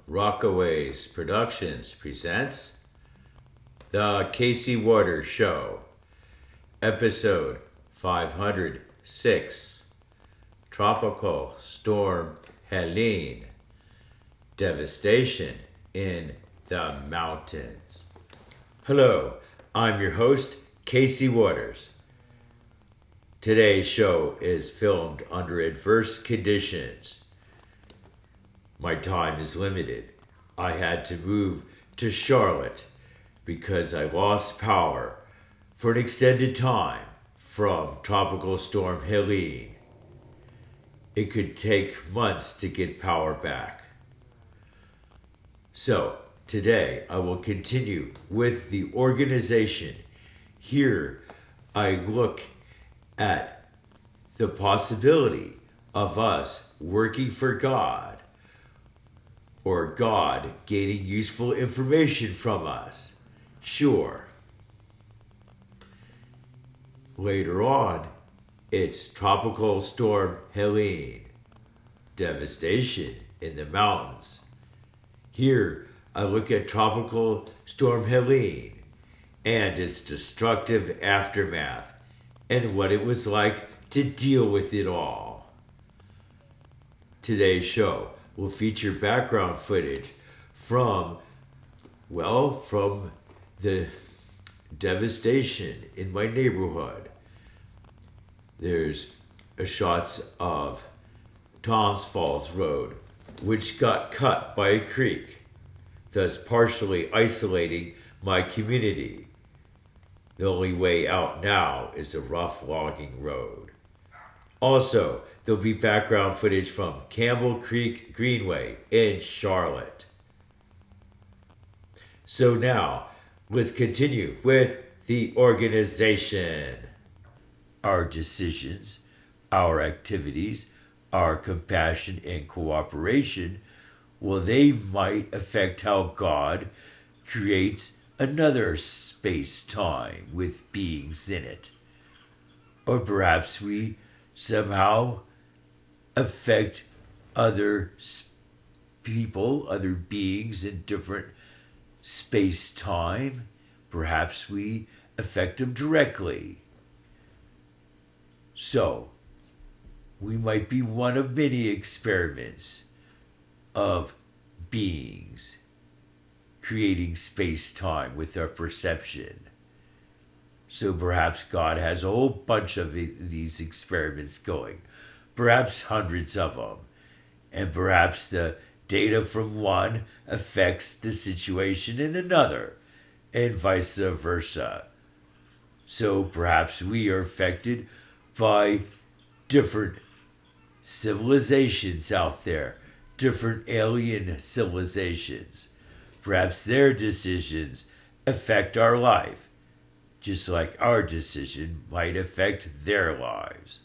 Rockaways Productions presents The Casey Waters Show, Episode 506, Tropical Storm Helene, Devastation in the Mountains. Hello, I'm your host, Casey Waters. Today's show is filmed under adverse conditions. My time is limited. I had to move to Charlotte because I lost power for an extended time from Tropical Storm Helene. It could take months to get power back. So, today I will continue with the organization. Here I look at the possibility of us working for God, or God gaining useful information from us. Sure. Later on, it's Tropical Storm Helene, Devastation in the Mountains. Here, I look at Tropical Storm Helene and its destructive aftermath and what it was like to deal with it all. Today's show will feature background footage from the devastation in my neighborhood. There's shots of Tom's Falls Road, which got cut by a creek, thus partially isolating my community. The only way out now is a rough logging road. Also, there'll be background footage from Campbell Creek Greenway in Charlotte. So now, let's continue with the organization. Our decisions, our activities, our compassion and cooperation, well, they might affect how God creates another space-time with beings in it. Or perhaps we somehow affect other people, other beings in different space-time. Perhaps we affect them directly. So, we might be one of many experiments of beings creating space-time with our perception. So perhaps God has a whole bunch of these experiments going, perhaps hundreds of them, and perhaps the data from one affects the situation in another, and vice versa. So perhaps we are affected by different civilizations out there, different alien civilizations. Perhaps their decisions affect our life, just like our decision might affect their lives.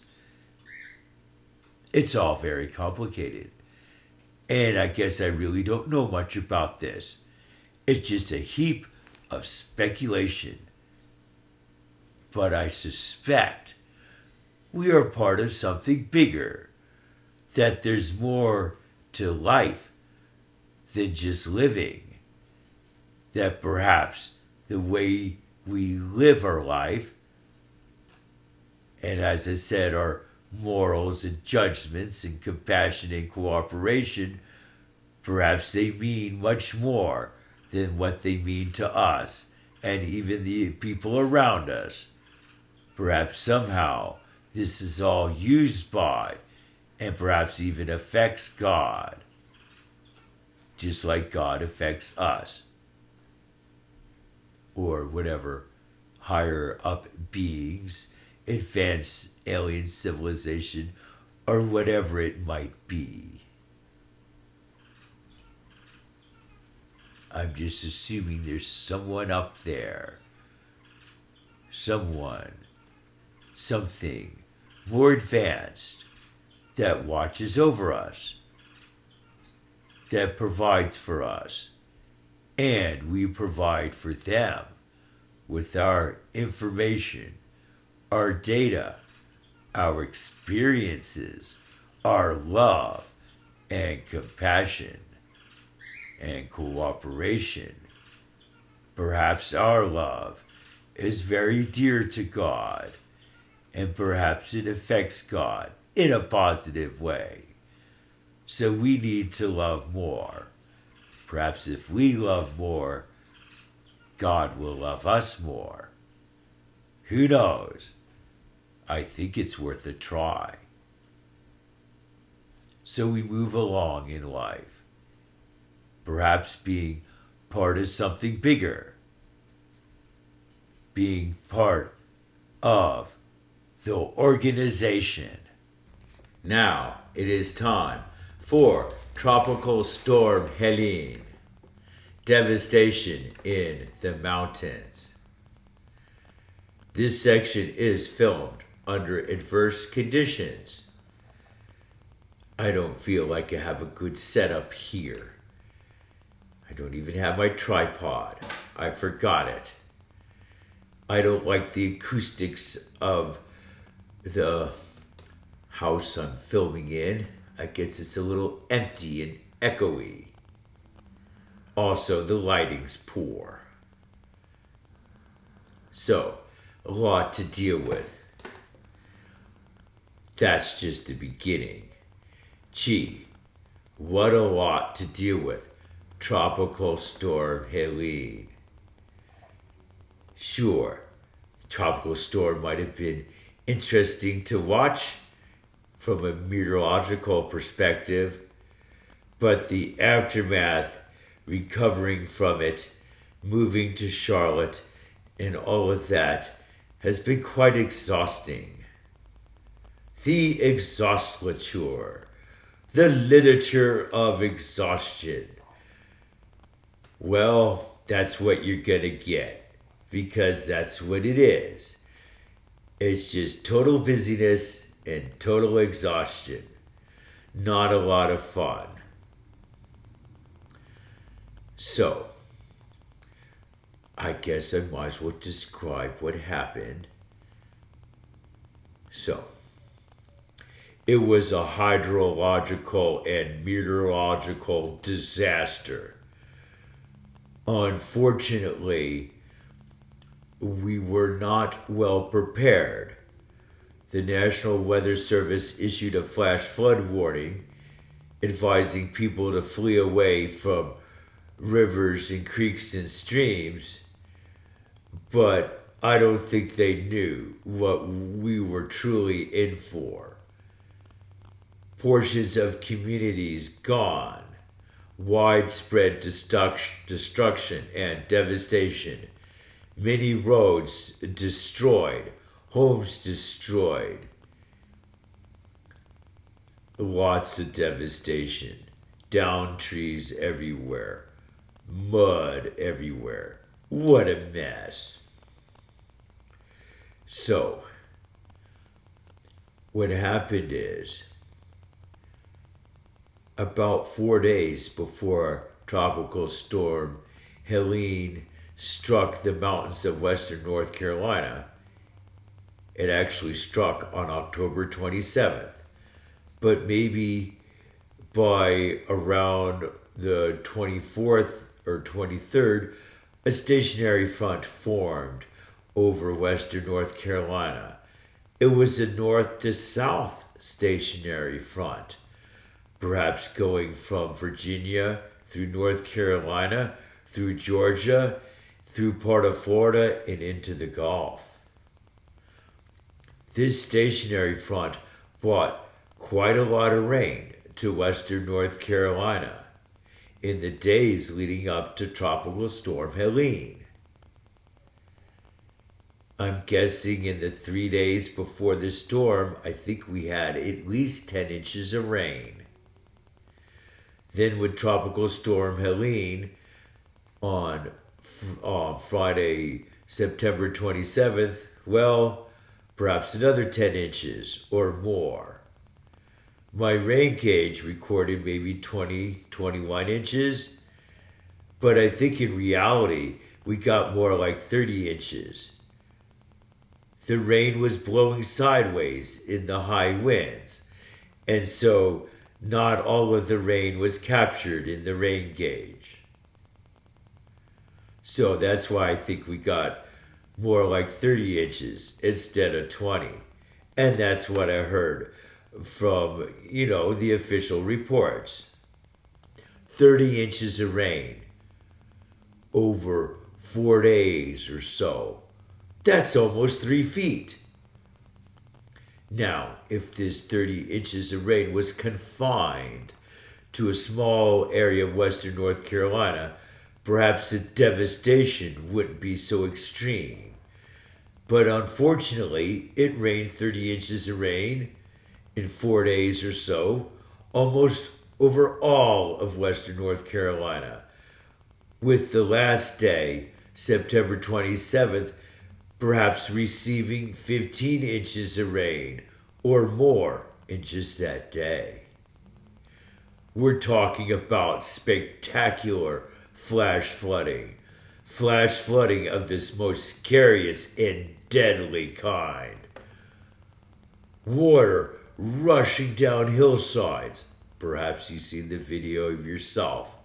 It's all very complicated. And I guess I really don't know much about this. It's just a heap of speculation. But I suspect we are part of something bigger, that there's more to life than just living, that perhaps the way we live our life, and as I said, our morals and judgments and compassion and cooperation, perhaps they mean much more than what they mean to us and even the people around us. Perhaps somehow this is all used by and perhaps even affects God, just like God affects us, or whatever higher up beings, advanced alien civilization, or whatever it might be. I'm just assuming there's someone up there, someone, something more advanced that watches over us, that provides for us, and we provide for them with our information, our data, our experiences, our love, and compassion. and cooperation. Perhaps our love is very dear to God, and perhaps it affects God in a positive way. So we need to love more. Perhaps if we love more, God will love us more. Who knows? I think it's worth a try. So we move along in life, perhaps being part of something bigger, being part of the organization. Now it is time for Tropical Storm Helene, Devastation in the Mountains. This section is filmed under adverse conditions. I don't feel like I have a good setup here. I don't even have my tripod. I forgot it. I don't like the acoustics of the house I'm filming in. I guess it's a little empty and echoey. Also, the lighting's poor. So, a lot to deal with. That's just the beginning. Gee, what a lot to deal with. Tropical Storm Helene. Sure, the tropical storm might have been interesting to watch from a meteorological perspective, but the aftermath, recovering from it, moving to Charlotte, and all of that has been quite exhausting. The exhaustion, the literature of exhaustion. Well, that's what you're gonna get, because that's what it is. It's just total busyness and total exhaustion. Not a lot of fun. So, I guess I might as well describe what happened. So, it was a hydrological and meteorological disaster. Unfortunately, we were not well prepared. The National Weather Service issued a flash flood warning, advising people to flee away from rivers and creeks and streams, but I don't think they knew what we were truly in for. Portions of communities gone, widespread destruction and devastation, many roads destroyed, homes destroyed, lots of devastation, downed trees everywhere, mud everywhere. What a mess. So, what happened is, about 4 days before Tropical Storm Helene struck the mountains of western North Carolina, it actually struck on October 27th. But maybe by around the 24th or 23rd, a stationary front formed over western North Carolina. It was a north to south stationary front, perhaps going from Virginia through North Carolina, through Georgia, through part of Florida, and into the Gulf. This stationary front brought quite a lot of rain to western North Carolina in the days leading up to Tropical Storm Helene. I'm guessing in the 3 days before the storm, I think we had at least 10 inches of rain. Then with Tropical Storm Helene on Friday, September 27th, well, perhaps another 10 inches or more. My rain gauge recorded maybe 20, 21 inches, but I think in reality, we got more like 30 inches. The rain was blowing sideways in the high winds, and so Not all of the rain was captured in the rain gauge. So that's why I think we got more like 30 inches instead of 20. And that's what I heard from, the official reports. 30 inches of rain over 4 days or so. That's almost 3 feet. Now, if this 30 inches of rain was confined to a small area of western North Carolina, perhaps the devastation wouldn't be so extreme. But unfortunately, it rained 30 inches of rain in 4 days or so, almost over all of western North Carolina, with the last day, September 27th, perhaps receiving 15 inches of rain or more in just that day. We're talking about spectacular flash flooding of this most scariest and deadly kind. Water rushing down hillsides. Perhaps you've seen the video of yourself.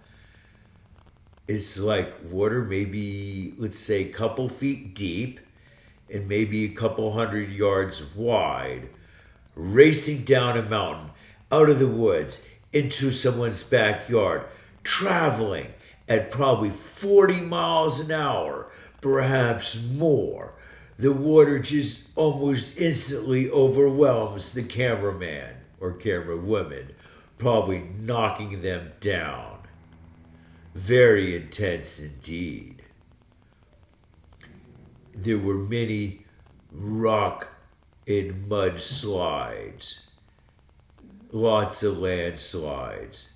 It's like water maybe, let's say, a couple feet deep and maybe a couple 100 yards wide, racing down a mountain, out of the woods, into someone's backyard, traveling at probably 40 miles an hour, perhaps more. The water just almost instantly overwhelms the cameraman or camerawoman, probably knocking them down. Very intense indeed. There were many rock and mud slides, lots of landslides,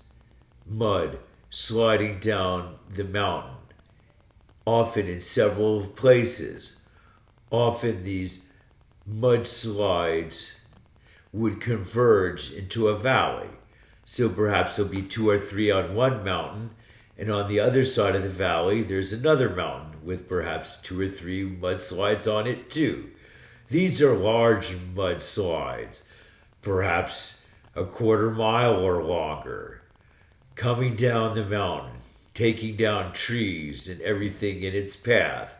mud sliding down the mountain, often in several places. Often these mudslides would converge into a valley. So perhaps there'll be 2 or 3 on one mountain, and on the other side of the valley, there's another mountain with perhaps 2 or 3 mudslides on it too. These are large mudslides, perhaps a quarter mile or longer, coming down the mountain, taking down trees and everything in its path,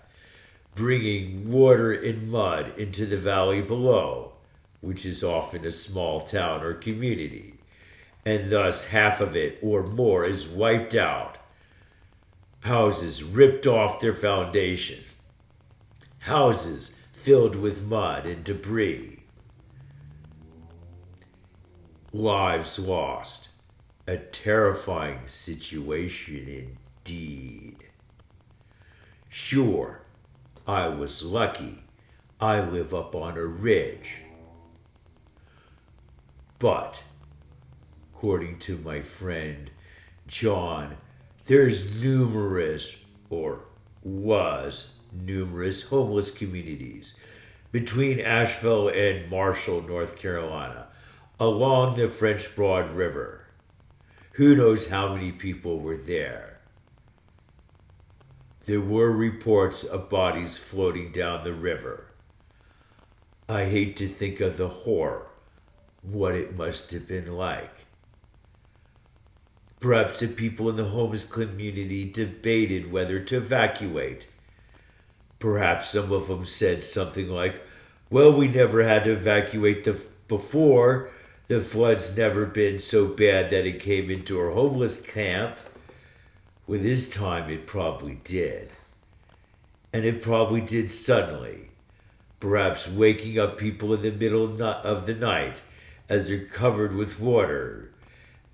bringing water and mud into the valley below, which is often a small town or community, and thus half of it or more is wiped out. Houses ripped off their foundation. Houses filled with mud and debris. Lives lost. A terrifying situation indeed. Sure, I was lucky. I live up on a ridge. But, according to my friend John, there's numerous, or was numerous, homeless communities between Asheville and Marshall, North Carolina, along the French Broad River. Who knows how many people were there? There were reports of bodies floating down the river. I hate to think of the horror, what it must have been like. Perhaps the people in the homeless community debated whether to evacuate. Perhaps some of them said something like, well, we never had to evacuate before. The flood's never been so bad that it came into our homeless camp. With this time, it probably did. And it probably did suddenly. Perhaps waking up people in the middle of the night as they're covered with water,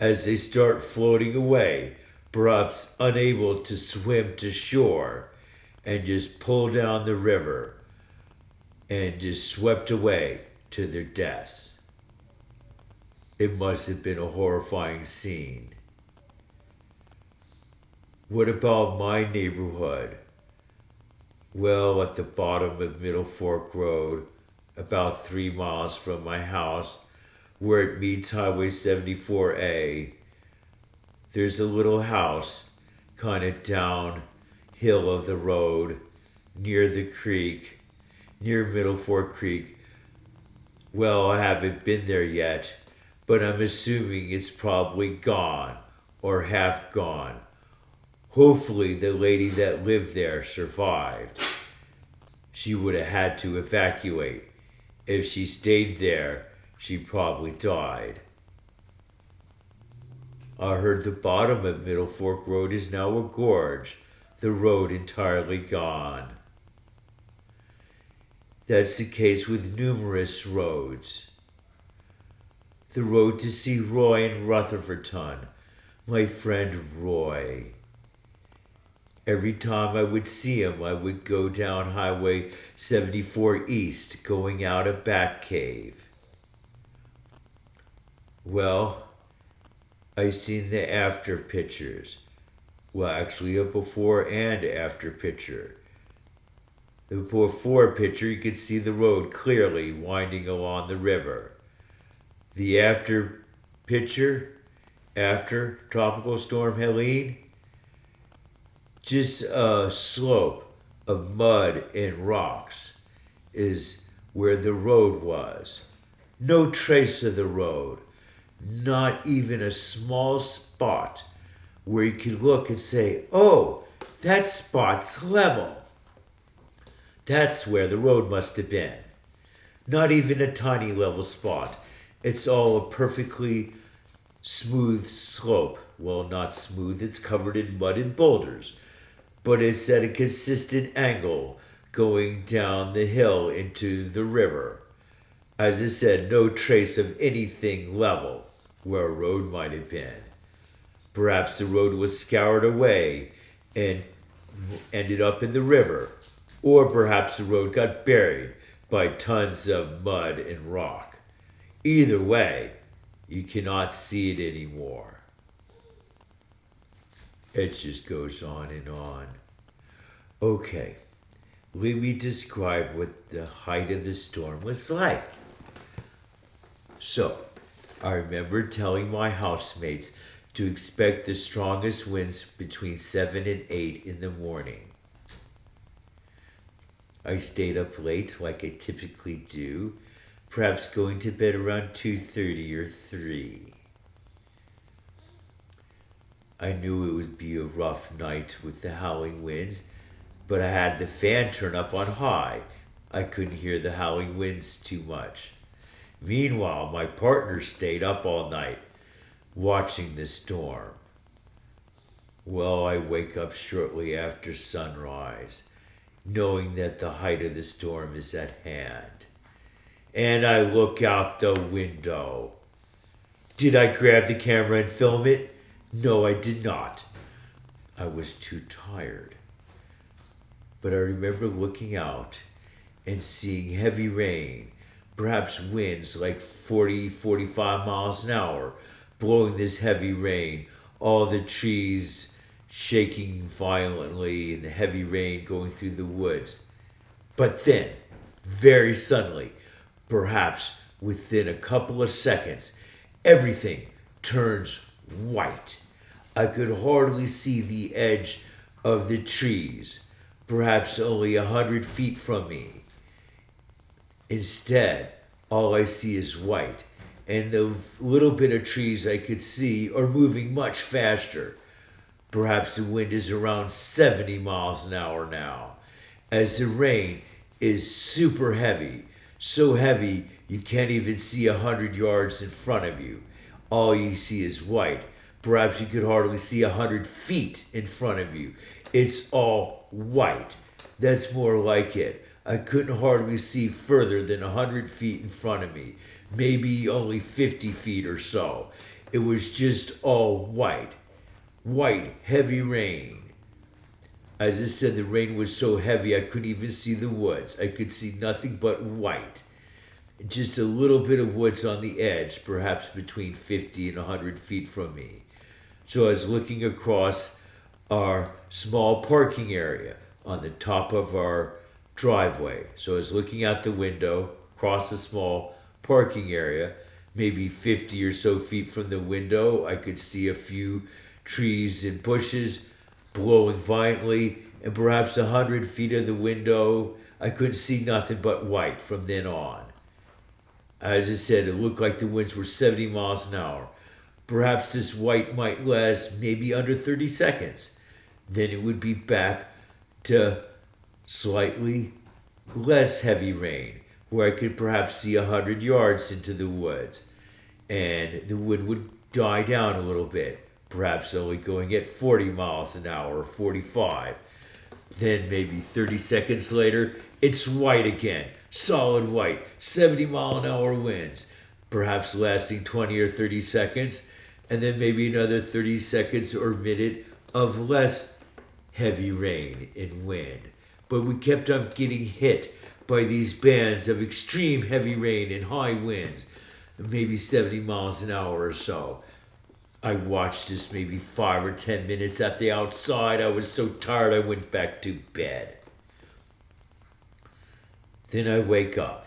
as they start floating away, perhaps unable to swim to shore, and just pull down the river and just swept away to their deaths. It must have been a horrifying scene. What about my neighborhood? Well, at the bottom of Middle Fork Road, about 3 miles from my house, where it meets Highway 74A, there's a little house kind of downhill of the road near the creek, near Middle Fork Creek. Well, I haven't been there yet, but I'm assuming it's probably gone or half gone. Hopefully the lady that lived there survived. She would have had to evacuate. If she stayed there, she probably died. I heard the bottom of Middle Fork Road is now a gorge, the road entirely gone. That's the case with numerous roads. The road to see Roy in Rutherfordton, my friend Roy. Every time I would see him, I would go down Highway 74 East, going out of Batcave. Well, I seen the after pictures. Well, actually a before and after picture. The before picture, you could see the road clearly winding along the river. The after picture, after Tropical Storm Helene, just a slope of mud and rocks is where the road was. No trace of the road. Not even a small spot where you could look and say, oh, that spot's level. That's where the road must have been. Not even a tiny level spot. It's all a perfectly smooth slope. Well, not smooth, it's covered in mud and boulders. But it's at a consistent angle going down the hill into the river. As I said, no trace of anything level where a road might have been. Perhaps the road was scoured away and ended up in the river. Or perhaps the road got buried by tons of mud and rock. Either way, you cannot see it anymore. It just goes on and on. Okay, let me describe what the height of the storm was like. So, I remember telling my housemates to expect the strongest winds between 7 and 8 in the morning. I stayed up late like I typically do, perhaps going to bed around 2:30 or 3. I knew it would be a rough night with the howling winds, but I had the fan turned up on high. I couldn't hear the howling winds too much. Meanwhile, my partner stayed up all night, watching the storm. Well, I wake up shortly after sunrise, knowing that the height of the storm is at hand. And I look out the window. Did I grab the camera and film it? No, I did not. I was too tired. But I remember looking out and seeing heavy rain, perhaps winds like 40, 45 miles an hour, blowing this heavy rain, all the trees shaking violently and the heavy rain going through the woods. But then, very suddenly, perhaps within a couple of seconds, everything turns white. I could hardly see the edge of the trees, perhaps only 100 feet from me. Instead, all I see is white, and the little bit of trees I could see are moving much faster. Perhaps the wind is around 70 miles an hour now, as the rain is super heavy, so heavy you can't even see 100 yards in front of you. All you see is white. Perhaps you could hardly see 100 feet in front of you. It's all white. That's more like it. I couldn't hardly see further than 100 feet in front of me, maybe only 50 feet or so. It was just all white. White, heavy rain. As I said, the rain was so heavy I couldn't even see the woods. I could see nothing but white. Just a little bit of woods on the edge, perhaps between 50 and 100 feet from me. So I was looking across our small parking area on the top of our driveway. So I was looking out the window across the small parking area, maybe 50 or so feet from the window. I could see a few trees and bushes blowing violently, and perhaps 100 feet of the window, I couldn't see nothing but white from then on. As I said, it looked like the winds were 70 miles an hour. Perhaps this white might last maybe under 30 seconds. Then it would be back to slightly less heavy rain, where I could perhaps see 100 yards into the woods. And the wind would die down a little bit, perhaps only going at 40 miles an hour or 45. Then maybe 30 seconds later, it's white again, solid white, 70-mile-an-hour winds, perhaps lasting 20 or 30 seconds, and then maybe another 30 seconds or minute of less heavy rain and wind. But we kept on getting hit by these bands of extreme heavy rain and high winds, maybe 70 miles an hour or so. I watched this maybe 5 or 10 minutes at the outside. I was so tired I went back to bed. Then I wake up.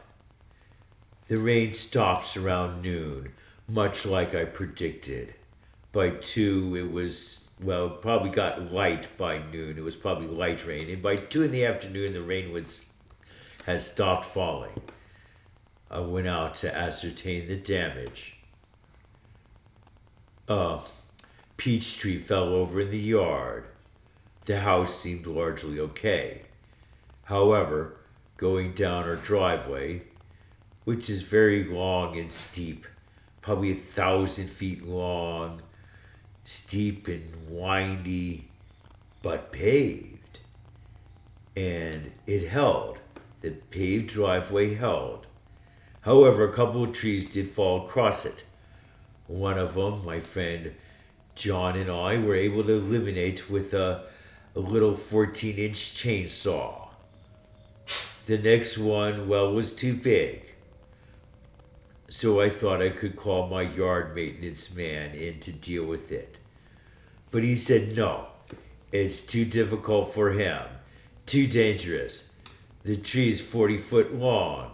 The rain stops around noon, much like I predicted. By 2, it was, well, probably got light by noon. It was probably light rain. And by 2 in the afternoon, the rain had stopped falling. I went out to ascertain the damage. A peach tree fell over in the yard. The house seemed largely okay. However, going down our driveway, which is very long and steep, probably 1,000 feet long, steep and windy, but paved. And it held. The paved driveway held. However, a couple of trees did fall across it. One of them, my friend John and I were able to eliminate with a little 14-inch chainsaw. The next one, well, was too big. So I thought I could call my yard maintenance man in to deal with it. But he said no, it's too difficult for him, too dangerous. The tree is 40 foot long.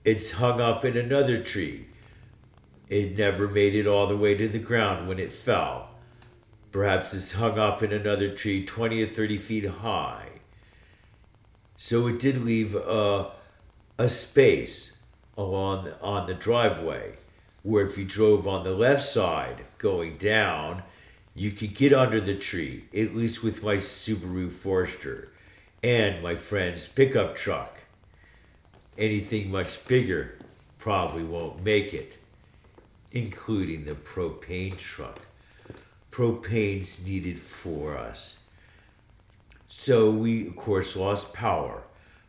It's hung up in another tree. It never made it all the way to the ground when it fell. Perhaps it's hung up in another tree 20 or 30 feet high. So it did leave a space on the driveway where if you drove on the left side going down, you could get under the tree, at least with my Subaru Forester and my friend's pickup truck. Anything much bigger probably won't make it, including the propane truck. Propane's needed for us. So we, of course, lost power.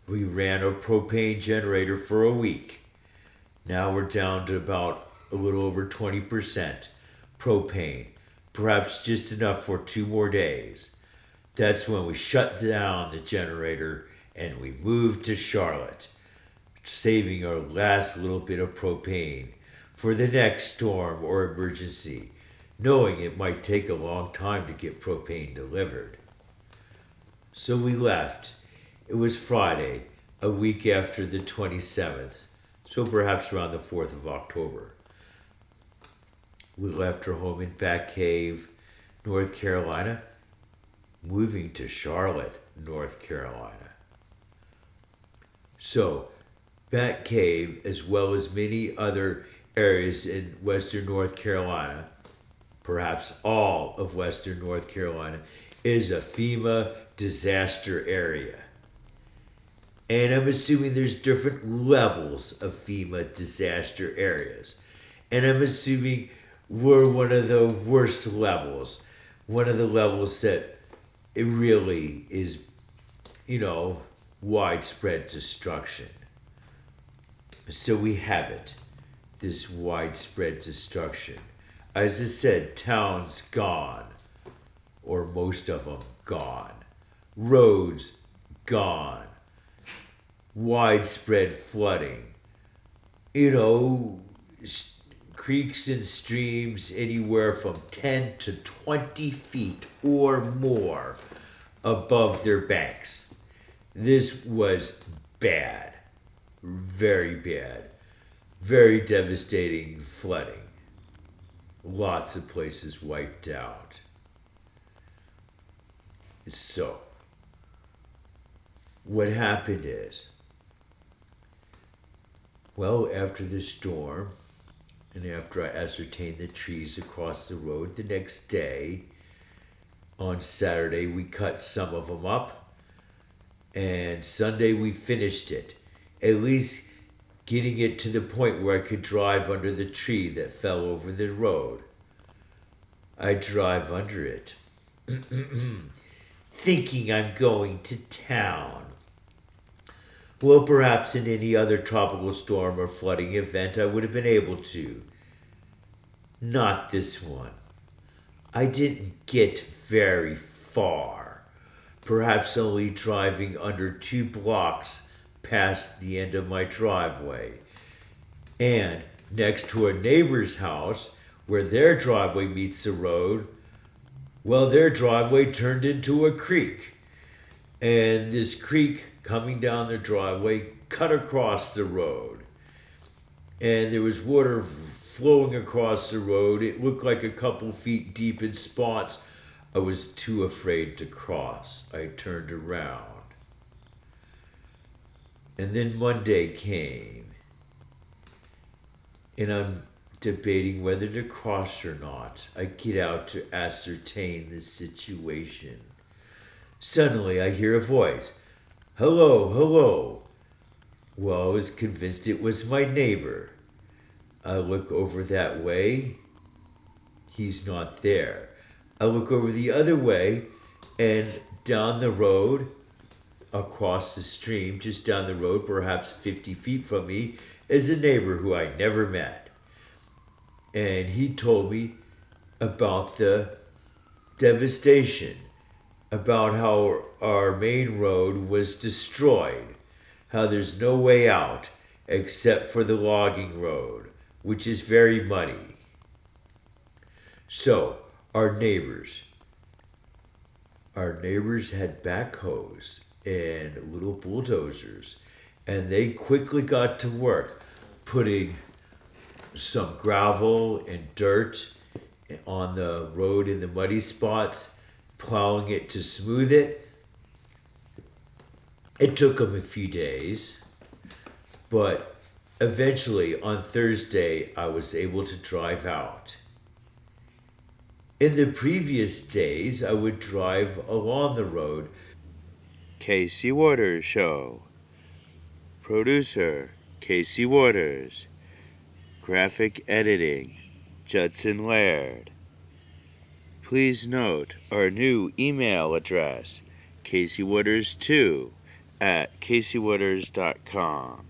We ran our propane generator for a week. Now we're down to about a little over 20% propane, perhaps just enough for 2 more days. That's when we shut down the generator and we moved to Charlotte, saving our last little bit of propane for the next storm or emergency, knowing it might take a long time to get propane delivered. So we left. It was Friday, a week after the 27th, so perhaps around the 4th of October. We left our home in Bat Cave, North Carolina, moving to Charlotte, North Carolina. So, Bat Cave, as well as many other areas in western North Carolina, perhaps all of western North Carolina, is a FEMA disaster area. And I'm assuming there's different levels of FEMA disaster areas. And I'm assuming we're one of the worst levels. One of the levels that it really is, widespread destruction. So we have it, this widespread destruction. As I said, towns gone, or most of them gone. Roads gone. Widespread flooding. Creeks and streams anywhere from 10 to 20 feet or more above their banks. This was bad. Very bad. Very devastating flooding. Lots of places wiped out. So, what happened is, Well, after the storm, and after I ascertained the trees across the road the next day, on Saturday we cut some of them up, and Sunday we finished it. At least getting it to the point where I could drive under the tree that fell over the road. I drive under it, thinking I'm going to town. Well, perhaps in any other tropical storm or flooding event I would have been able to. Not this one. I didn't get very far, perhaps only driving under 2 blocks past the end of my driveway. And next to a neighbor's house, where their driveway meets the road, well, their driveway turned into a creek. And this creek coming down their driveway cut across the road. And there was water flowing across the road. It looked like a couple feet deep in spots. I was too afraid to cross. I turned around. And then Monday came. And I'm debating whether to cross or not. I get out to ascertain the situation. Suddenly I hear a voice. Hello, hello. Well, I was convinced it was my neighbor. I look over that way. He's not there. I look over the other way, and down the road, across the stream, just down the road, perhaps 50 feet from me, is a neighbor who I never met. And he told me about the devastation, about how our main road was destroyed, how there's no way out except for the logging road, which is very muddy. So, our neighbors had backhoes and little bulldozers, and they quickly got to work putting some gravel and dirt on the road in the muddy spots, plowing it to smooth it. It took them a few days, but eventually on Thursday I was able to drive out. In the previous days, I would drive along the road. Casey Waters Show. Producer, Casey Waters. Graphic editing, Judson Laird. Please note our new email address, caseywaters2@caseywaters.com.